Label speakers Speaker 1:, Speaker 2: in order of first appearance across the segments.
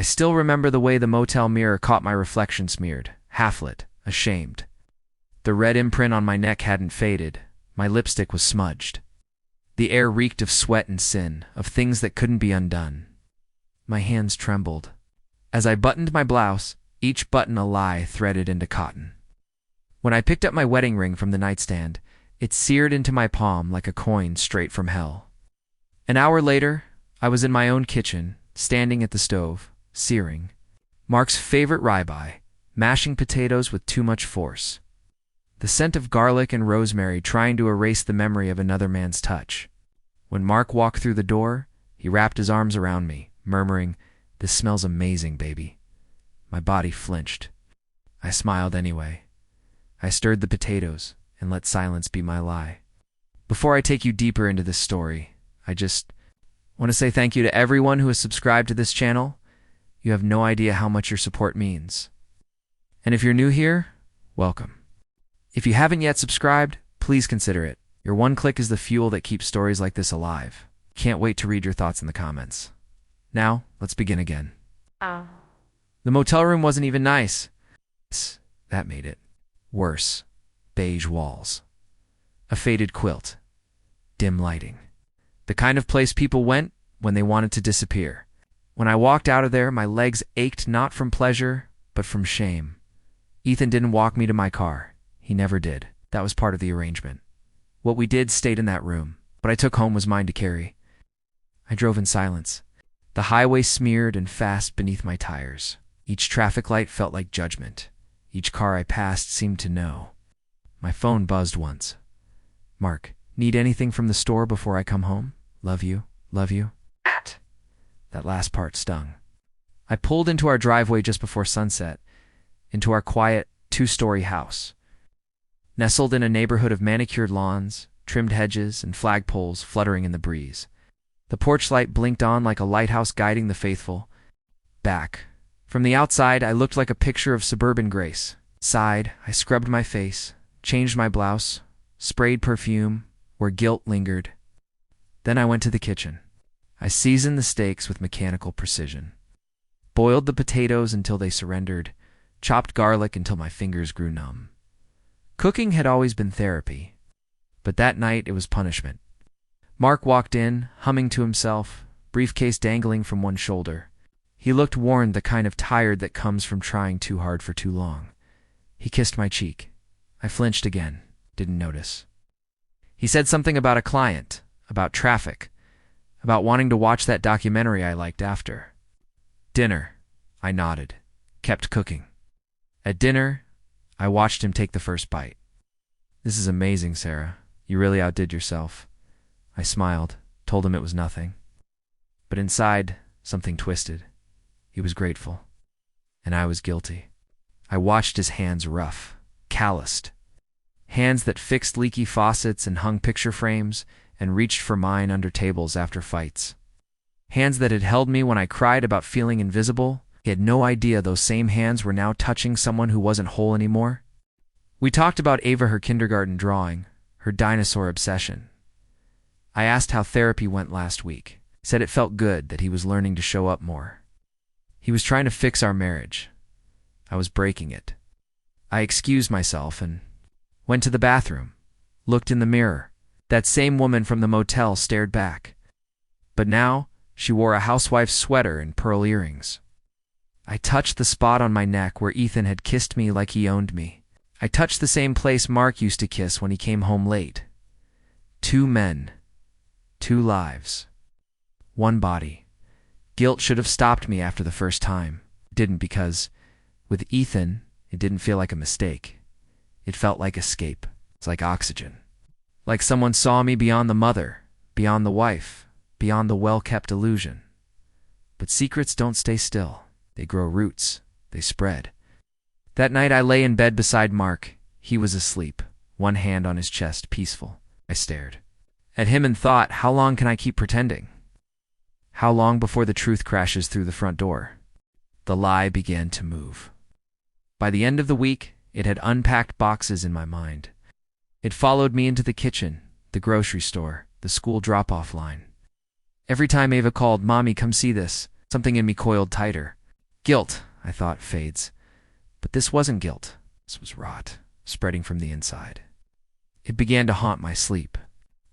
Speaker 1: I still remember the way the motel mirror caught my reflection smeared, half-lit, ashamed. The red imprint on my neck hadn't faded. My lipstick was smudged. The air reeked of sweat and sin, of things that couldn't be undone. My hands trembled. As I buttoned my blouse, each button a lie threaded into cotton. When I picked up my wedding ring from the nightstand, it seared into my palm like a coin straight from hell. An hour later, I was in my own kitchen, standing at the stove, searing. Mark's favorite ribeye, mashing potatoes with too much force. The scent of garlic and rosemary trying to erase the memory of another man's touch. When Mark walked through the door, he wrapped his arms around me, murmuring, "This smells amazing, baby." My body flinched. I smiled anyway. I stirred the potatoes and let silence be my lie. Before I take you deeper into this story, I just want to say thank you to everyone who has subscribed to this channel. You have no idea how much your support means. And if you're new here, welcome. If you haven't yet subscribed, please consider it. Your one click is the fuel that keeps stories like this alive. Can't wait to read your thoughts in the comments. Now, let's begin again. The motel room wasn't even nice. That made it worse. Beige walls. A faded quilt. Dim lighting. The kind of place people went when they wanted to disappear. When I walked out of there, my legs ached not from pleasure, but from shame. Ethan didn't walk me to my car. He never did. That was part of the arrangement. What we did stayed in that room. What I took home was mine to carry. I drove in silence. The highway smeared and fast beneath my tires. Each traffic light felt like judgment. Each car I passed seemed to know. My phone buzzed once. "Mark, need anything from the store before I come home? Love you, love you." That last part stung. I pulled into our driveway just before sunset, into our quiet, two-story house. Nestled in a neighborhood of manicured lawns, trimmed hedges, and flagpoles fluttering in the breeze. The porch light blinked on like a lighthouse guiding the faithful back. From the outside, I looked like a picture of suburban grace. Sighed, I scrubbed my face, changed my blouse, sprayed perfume where guilt lingered. Then I went to the kitchen. I seasoned the steaks with mechanical precision. Boiled the potatoes until they surrendered, chopped garlic until my fingers grew numb. Cooking had always been therapy, but that night it was punishment. Mark walked in, humming to himself, briefcase dangling from one shoulder. He looked worn, the kind of tired that comes from trying too hard for too long. He kissed my cheek. I flinched again, didn't notice. He said something about a client, about traffic, about wanting to watch that documentary I liked after. Dinner. I nodded, kept cooking. At dinner, I watched him take the first bite. "This is amazing, Sarah. You really outdid yourself." I smiled, told him it was nothing. But inside, something twisted. He was grateful. And I was guilty. I watched his hands rough, calloused. Hands that fixed leaky faucets and hung picture frames and reached for mine under tables after fights. Hands that had held me when I cried about feeling invisible. He had no idea those same hands were now touching someone who wasn't whole anymore. We talked about Ava, her kindergarten drawing, her dinosaur obsession. I asked how therapy went last week. Said it felt good that he was learning to show up more. He was trying to fix our marriage. I was breaking it. I excused myself and went to the bathroom, looked in the mirror. That same woman from the motel stared back. But now, she wore a housewife's sweater and pearl earrings. I touched the spot on my neck where Ethan had kissed me like he owned me. I touched the same place Mark used to kiss when he came home late. 2 men, 2 lives, 1 body. Guilt should have stopped me after the first time. It didn't, because with Ethan, it didn't feel like a mistake. It felt like escape. It's like oxygen. Like someone saw me beyond the mother, beyond the wife, beyond the well-kept illusion. But secrets don't stay still. They grow roots. They spread. That night I lay in bed beside Mark. He was asleep, one hand on his chest, peaceful. I stared at him and thought, how long can I keep pretending? How long before the truth crashes through the front door? The lie began to move. By the end of the week, it had unpacked boxes in my mind. It followed me into the kitchen, the grocery store, the school drop-off line. Every time Ava called, "Mommy, come see this," something in me coiled tighter. Guilt, I thought, fades. But this wasn't guilt. This was rot, spreading from the inside. It began to haunt my sleep.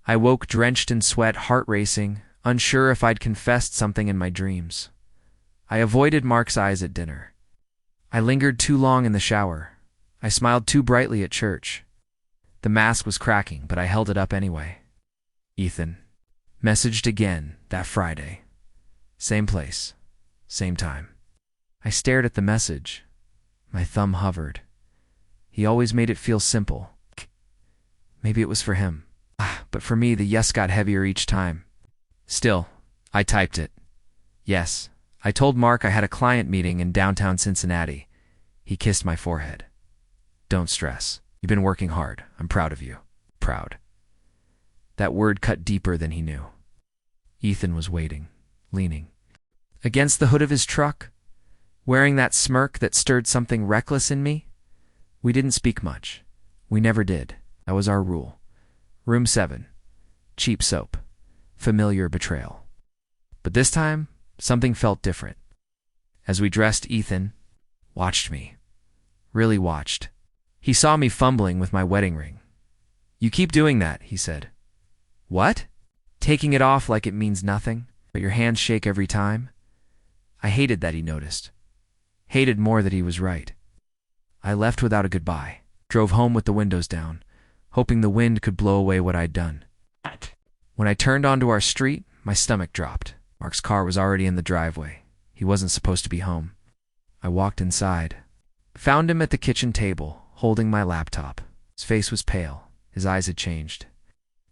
Speaker 1: I woke drenched in sweat, heart racing, unsure if I'd confessed something in my dreams. I avoided Mark's eyes at dinner. I lingered too long in the shower. I smiled too brightly at church. The mask was cracking, but I held it up anyway. Ethan. Messaged again that Friday. Same place. Same time. I stared at the message. My thumb hovered. He always made it feel simple. Maybe it was for him. But for me, the yes got heavier each time. Still, I typed it. Yes. I told Mark I had a client meeting in downtown Cincinnati. He kissed my forehead. Don't stress. You've been working hard. I'm proud of you. Proud. That word cut deeper than he knew. Ethan was waiting, leaning against the hood of his truck, wearing that smirk that stirred something reckless in me. We didn't speak much. We never did. That was our rule. Room 7. Cheap soap. Familiar betrayal. But this time, something felt different. As we dressed, Ethan watched me. Really watched. He saw me fumbling with my wedding ring. You keep doing that, he said. What? Taking it off like it means nothing, but your hands shake every time? I hated that he noticed. Hated more that he was right. I left without a goodbye. Drove home with the windows down, hoping the wind could blow away what I'd done. When I turned onto our street, my stomach dropped. Mark's car was already in the driveway. He wasn't supposed to be home. I walked inside. Found him at the kitchen table, holding my laptop. His face was pale. His eyes had changed.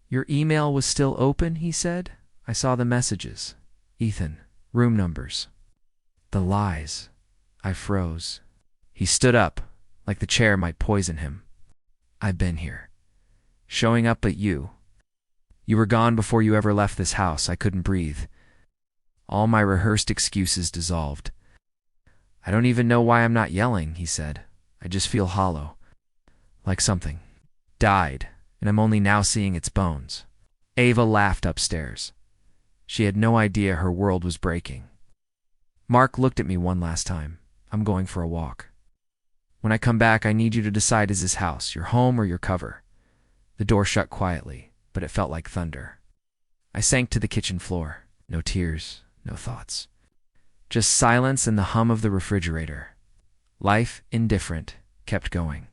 Speaker 1: Your email was still open, he said. I saw the messages. Ethan, room numbers. The lies. I froze. He stood up, like the chair might poison him. I've been here. Showing up at you. You were gone before you ever left this house. I couldn't breathe. All my rehearsed excuses dissolved. I don't even know why I'm not yelling, he said. I just feel hollow. Like something died, and I'm only now seeing its bones. Ava laughed upstairs. She had no idea her world was breaking. Mark looked at me one last time. I'm going for a walk. When I come back, I need you to decide, is this house your home or your cover? The door shut quietly, but it felt like thunder. I sank to the kitchen floor. No tears, no thoughts. Just silence and the hum of the refrigerator. Life, indifferent, kept going.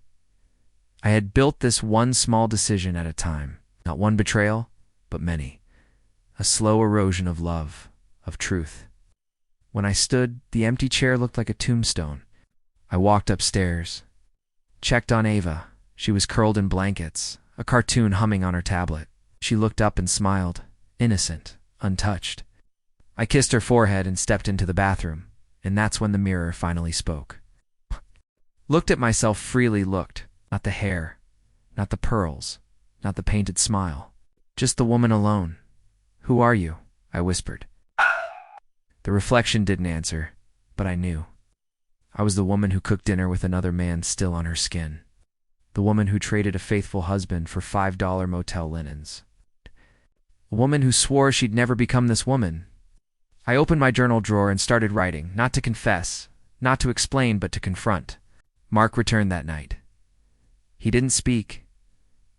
Speaker 1: I had built this one small decision at a time. Not one betrayal, but many. A slow erosion of love, of truth. When I stood, the empty chair looked like a tombstone. I walked upstairs. Checked on Ava. She was curled in blankets, a cartoon humming on her tablet. She looked up and smiled, innocent, untouched. I kissed her forehead and stepped into the bathroom, and that's when the mirror finally spoke. Looked at myself freely, looked. Not the hair, not the pearls, not the painted smile. Just the woman alone. Who are you? I whispered. The reflection didn't answer, but I knew. I was the woman who cooked dinner with another man still on her skin. The woman who traded a faithful husband for $5 motel linens. A woman who swore she'd never become this woman. I opened my journal drawer and started writing, not to confess, not to explain, but to confront. Mark returned that night. He didn't speak,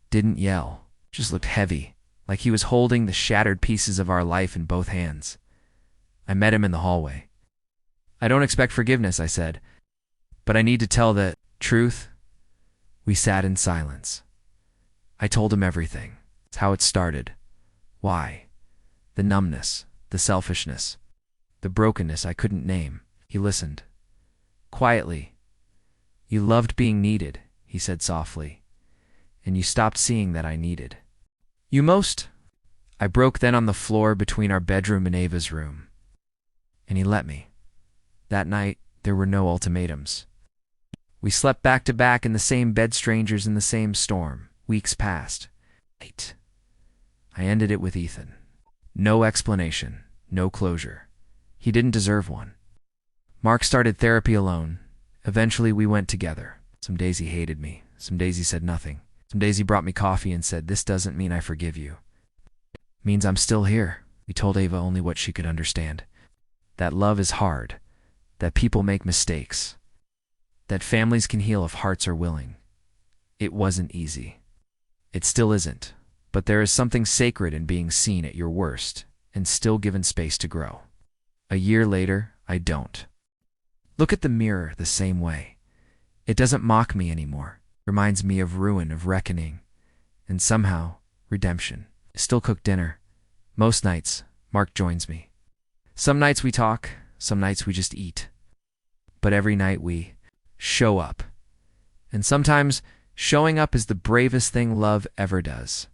Speaker 1: didn't yell, just looked heavy, like he was holding the shattered pieces of our life in both hands. I met him in the hallway. I don't expect forgiveness, I said, but I need to tell the truth. We sat in silence. I told him everything. It's how it started. Why? The numbness, the selfishness, the brokenness I couldn't name. He listened. Quietly. You loved being needed, he said softly, and you stopped seeing that I needed. You most. I broke then on the floor between our bedroom and Ava's room. And he let me. That night, there were no ultimatums. We slept back to back in the same bed, strangers in the same storm. Weeks passed. Wait. I ended it with Ethan. No explanation, no closure. He didn't deserve one. Mark started therapy alone. Eventually we went together. Some days he hated me. Some days he said nothing. Some days he brought me coffee and said, "This doesn't mean I forgive you. It means I'm still here." He told Ava only what she could understand. That love is hard. that people make mistakes, that families can heal if hearts are willing. It wasn't easy. It still isn't, but there is something sacred in being seen at your worst and still given space to grow. A year later, I don't look at the mirror the same way. It doesn't mock me anymore. Reminds me of ruin, of reckoning, and somehow, redemption. Still cook dinner. Most nights, Mark joins me. Some nights we talk, some nights we just eat. But every night we show up. And sometimes, showing up is the bravest thing love ever does.